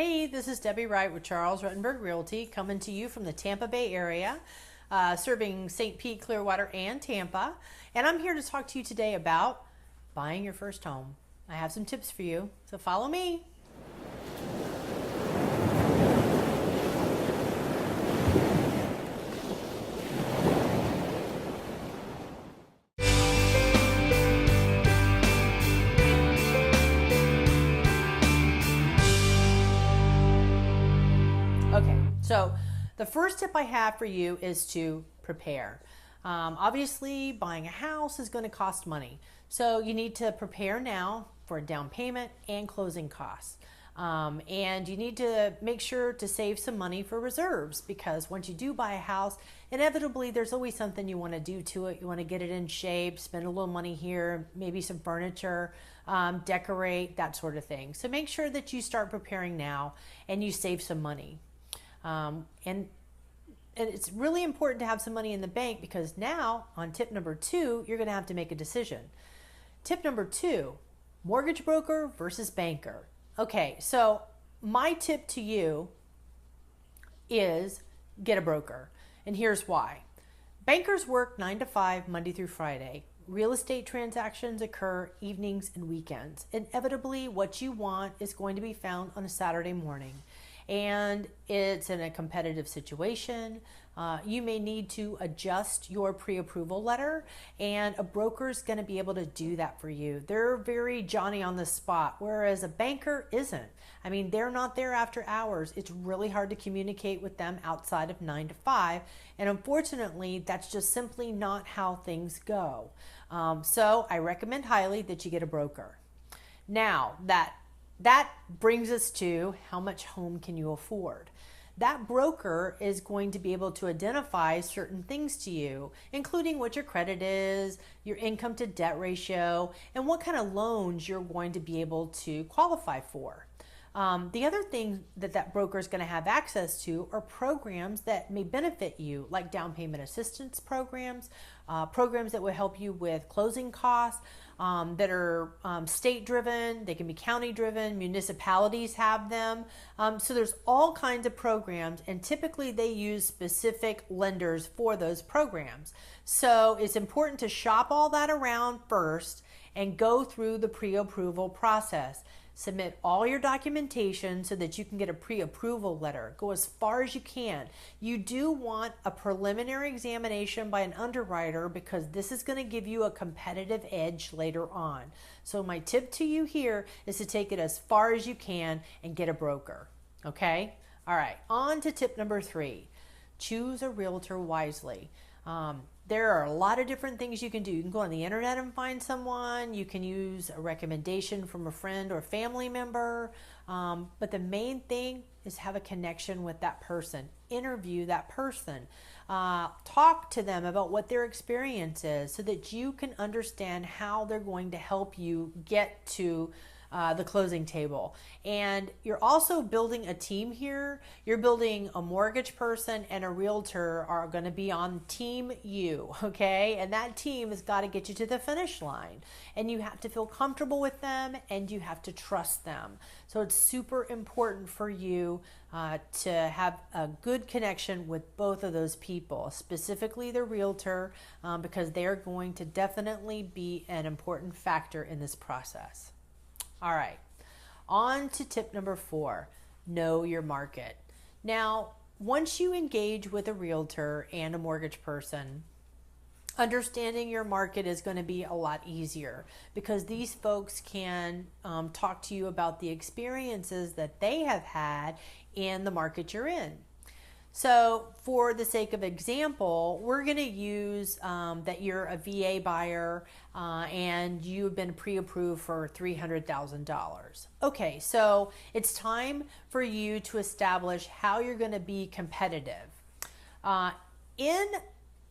Hey, this is Debbie Wright with Charles Ruttenberg Realty, coming to you from the Tampa Bay area, serving St. Pete, Clearwater, and Tampa. And I'm here to talk to you today about buying your first home. I have some tips for you, so follow me. Okay, so the first tip I have for you is to prepare. Obviously, buying a house is going to cost money, so you need to prepare now for a down payment and closing costs. And you need to make sure to save some money for reserves, because once you do buy a house, inevitably there's always something you want to do to it. You want to get it in shape, spend a little money here, maybe some furniture, decorate, that sort of thing. So make sure that you start preparing now and you save some money. And it's really important to have some money in the bank, because now on tip number 2, you're going to have to make a decision. Tip number 2, mortgage broker versus banker. Okay, so my tip to you is get a broker. And here's why. Bankers work 9 to 5, Monday through Friday. Real estate transactions occur evenings and weekends. Inevitably, what you want is going to be found on a Saturday morning. And it's in a competitive situation. You may need to adjust your pre-approval letter, and a broker is going to be able to do that for you. They're very Johnny on the spot, whereas a banker isn't. I mean, they're not there after hours. It's really hard to communicate with them outside of 9 to 5, and unfortunately, that's just simply not how things go. So I recommend highly that you get a broker. Now, that brings us to how much home can you afford? That broker is going to be able to identify certain things to you, including what your credit is, your income to debt ratio, and what kind of loans you're going to be able to qualify for. The other thing that broker is going to have access to are programs that may benefit you, like down payment assistance programs, programs that will help you with closing costs, that are state driven. They can be county driven. Municipalities have them. So there's all kinds of programs, and typically they use specific lenders for those programs. So it's important to shop all that around first and go through the pre-approval process. Submit all your documentation so that you can get a pre-approval letter. Go as far as you can. You do want a preliminary examination by an underwriter, because this is going to give you a competitive edge later on. So my tip to you here is to take it as far as you can and get a broker. Okay? All right, on to tip number 3. Choose a realtor wisely. There are a lot of different things you can do. You can go on the internet and find someone. You can use a recommendation from a friend or family member. But the main thing is have a connection with that person. Interview that person. Talk to them about what their experience is, so that you can understand how they're going to help you get to the closing table. And you're also building a team here. You're building a mortgage person and a realtor are going to be on team you, okay? And that team has got to get you to the finish line. And you have to feel comfortable with them, and you have to trust them. So it's super important for you to have a good connection with both of those people, specifically the realtor, because they're going to definitely be an important factor in this process. All right, on to tip number 4, know your market. Now, once you engage with a realtor and a mortgage person, understanding your market is going to be a lot easier, because these folks can talk to you about the experiences that they have had in the market you're in. So for the sake of example, we're going to use that you're a VA buyer and you've been pre-approved for $300,000. Okay, so it's time for you to establish how you're going to be competitive. In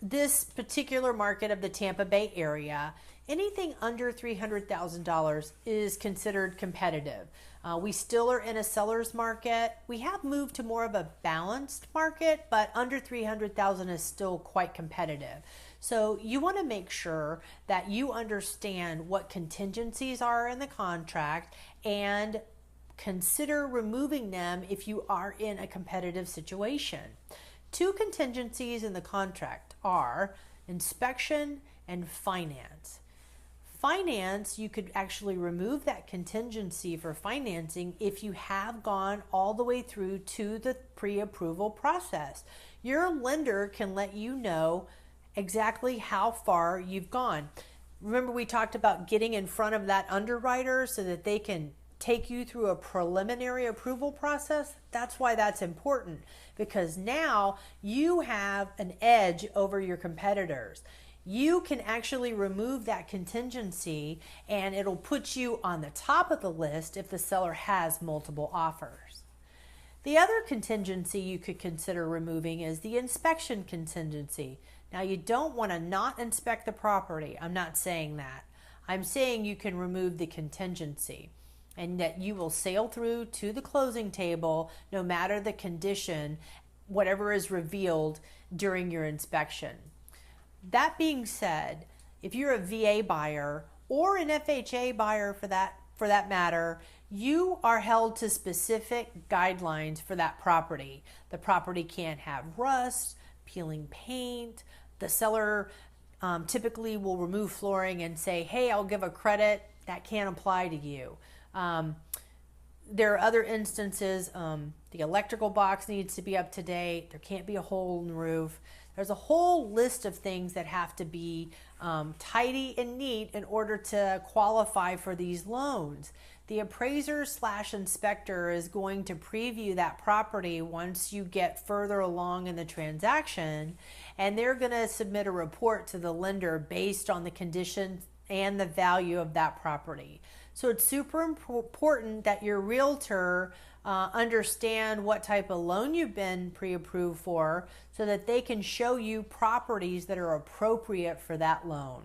this particular market of the Tampa Bay area, anything under $300,000 is considered competitive. We still are in a seller's market. We have moved to more of a balanced market, but under $300,000 is still quite competitive. So you want to make sure that you understand what contingencies are in the contract and consider removing them if you are in a competitive situation. Two contingencies in the contract are inspection and finance. Finance, you could actually remove that contingency for financing if you have gone all the way through to the pre-approval process. Your lender can let you know exactly how far you've gone. Remember, we talked about getting in front of that underwriter so that they can take you through a preliminary approval process. That's why that's important, because now you have an edge over your competitors. You can actually remove that contingency and it'll put you on the top of the list if the seller has multiple offers. The other contingency you could consider removing is the inspection contingency. Now, you don't want to not inspect the property. I'm not saying that. I'm saying you can remove the contingency and that you will sail through to the closing table no matter the condition, whatever is revealed during your inspection. That being said, if you're a VA buyer or an FHA buyer for that matter, you are held to specific guidelines for that property. The property can't have rust, peeling paint. The seller typically will remove flooring and say, hey, I'll give a credit. That can't apply to you. There are other instances, the electrical box needs to be up to date. There can't be a hole in the roof. There's a whole list of things that have to be tidy and neat in order to qualify for these loans. The appraiser / inspector is going to preview that property once you get further along in the transaction, and they're going to submit a report to the lender based on the condition and the value of that property. So it's super important that your realtor understand what type of loan you've been pre-approved for so that they can show you properties that are appropriate for that loan.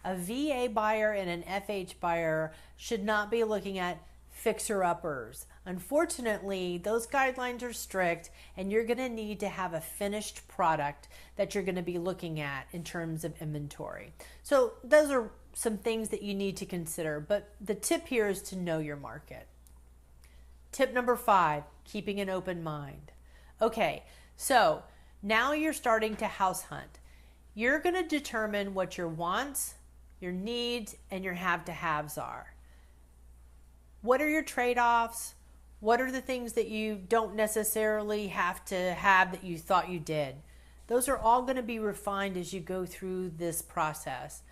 A VA buyer and an FH buyer should not be looking at fixer-uppers. Unfortunately, those guidelines are strict and you're going to need to have a finished product that you're going to be looking at in terms of inventory. So those are some things that you need to consider, but the tip here is to know your market. Tip number 5, keeping an open mind. Okay, so now you're starting to house hunt. You're going to determine what your wants, your needs, and your have-to-haves are. What are your trade-offs? What are the things that you don't necessarily have to have that you thought you did? Those are all going to be refined as you go through this process.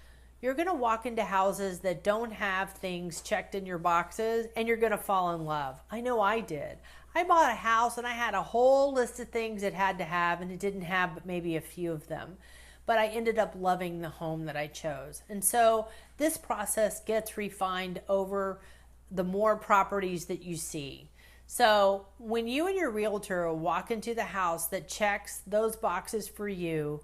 You're going to walk into houses that don't have things checked in your boxes and you're going to fall in love. I know I did. I bought a house and I had a whole list of things it had to have and it didn't have but maybe a few of them. But I ended up loving the home that I chose. And so this process gets refined over the more properties that you see. So when you and your realtor walk into the house that checks those boxes for you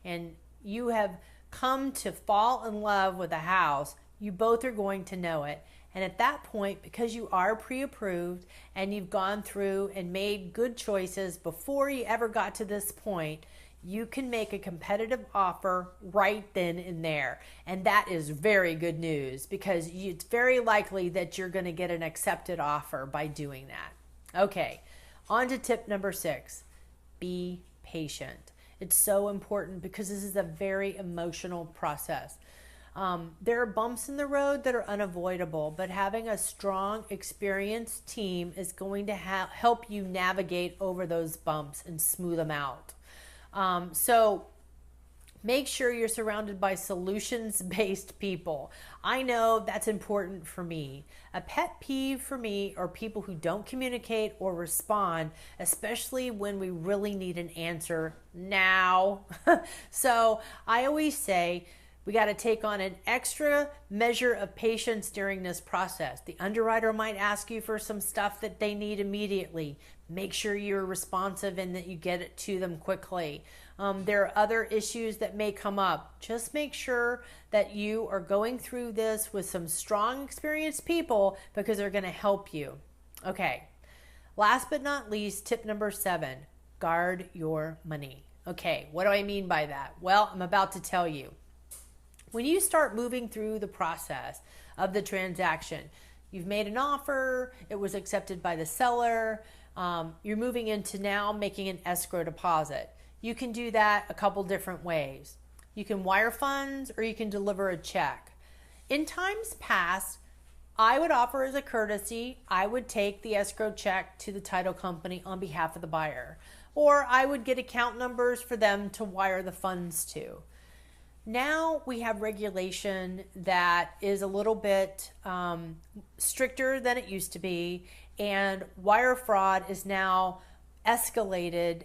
and you have come to fall in love with a house, you both are going to know it. And at that point, because you are pre-approved and you've gone through and made good choices before you ever got to this point, you can make a competitive offer right then and there. And that is very good news because it's very likely that you're going to get an accepted offer by doing that. Okay, on to tip number 6, be patient. It's so important because this is a very emotional process. There are bumps in the road that are unavoidable, but having a strong, experienced team is going to help you navigate over those bumps and smooth them out. So make sure you're surrounded by solutions-based people. I know that's important for me. A pet peeve for me are people who don't communicate or respond, especially when we really need an answer now. So I always say we got to take on an extra measure of patience during this process. The underwriter might ask you for some stuff that they need immediately. Make sure you're responsive and that you get it to them quickly. There are other issues that may come up. Just make sure that you are going through this with some strong, experienced people because they're going to help you. Okay, last but not least, tip number 7, guard your money. Okay, what do I mean by that? Well, I'm about to tell you. When you start moving through the process of the transaction, You've made an offer, it was accepted by the seller. You're moving into now making an escrow deposit. You can do that a couple different ways. You can wire funds or you can deliver a check. In times past, I would offer as a courtesy, I would take the escrow check to the title company on behalf of the buyer, or I would get account numbers for them to wire the funds to. Now we have regulation that is a little bit stricter than it used to be, and wire fraud is now escalated.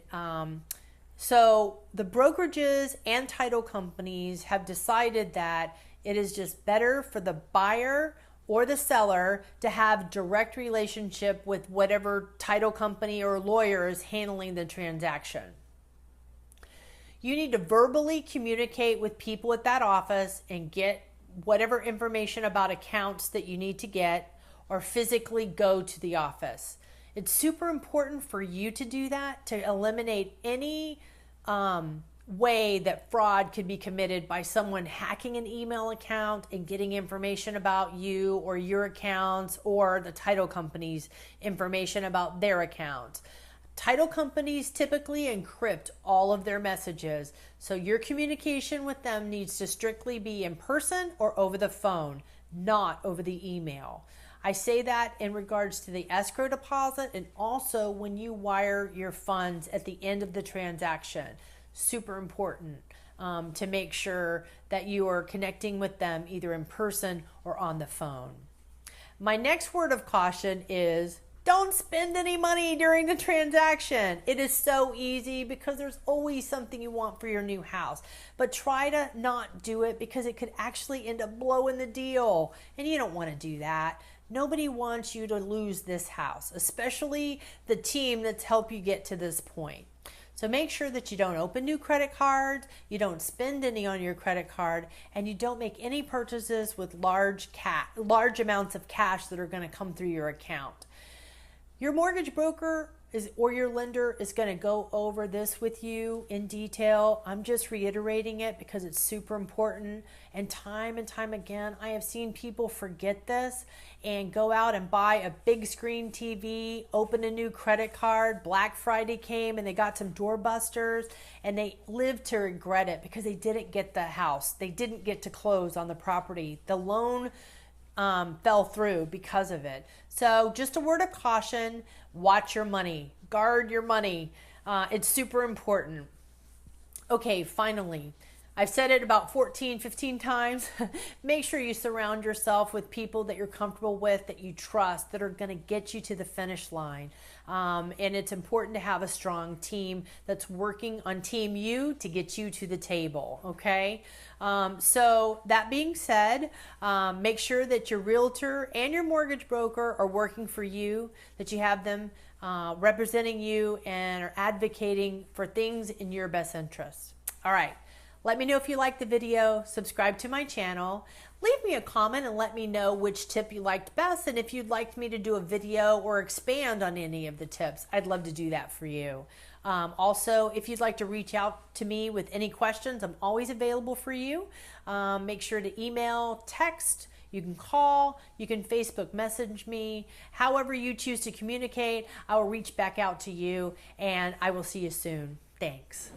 So the brokerages and title companies have decided that it is just better for the buyer or the seller to have direct relationship with whatever title company or lawyer is handling the transaction. You need to verbally communicate with people at that office and get whatever information about accounts that you need to get, or physically go to the office. It's super important for you to do that to eliminate any way that fraud could be committed by someone hacking an email account and getting information about you or your accounts, or the title company's information about their accounts. Title companies typically encrypt all of their messages, so your communication with them needs to strictly be in person or over the phone, not over the email. I say that in regards to the escrow deposit, and also when you wire your funds at the end of the transaction. Super important to make sure that you are connecting with them either in person or on the phone. My next word of caution is don't spend any money during the transaction. It is so easy because there's always something you want for your new house. But try to not do it because it could actually end up blowing the deal. And you don't want to do that. Nobody wants you to lose this house, especially the team that's helped you get to this point. So make sure that you don't open new credit cards, you don't spend any on your credit card, and you don't make any purchases with large amounts of cash that are going to come through your account. Your mortgage broker or your lender is going to go over this with you in detail. I'm just reiterating it because it's super important. And time again, I have seen people forget this and go out and buy a big screen TV, open a new credit card. Black Friday came and they got some doorbusters, and they lived to regret it because they didn't get the house. They didn't get to close on the property. The loan fell through because of it. So just a word of caution, watch your money, guard your money. It's super important. Okay, finally, I've said it about 15 times. Make sure you surround yourself with people that you're comfortable with, that you trust, that are going to get you to the finish line. And it's important to have a strong team that's working on Team You to get you to the table, okay? So that being said, make sure that your realtor and your mortgage broker are working for you, that you have them representing you and are advocating for things in your best interest. All right. Let me know if you liked the video, subscribe to my channel, leave me a comment and let me know which tip you liked best, and if you'd like me to do a video or expand on any of the tips, I'd love to do that for you. Also, if you'd like to reach out to me with any questions, I'm always available for you. Make sure to email, text, you can call, you can Facebook message me. However you choose to communicate, I will reach back out to you, and I will see you soon. Thanks.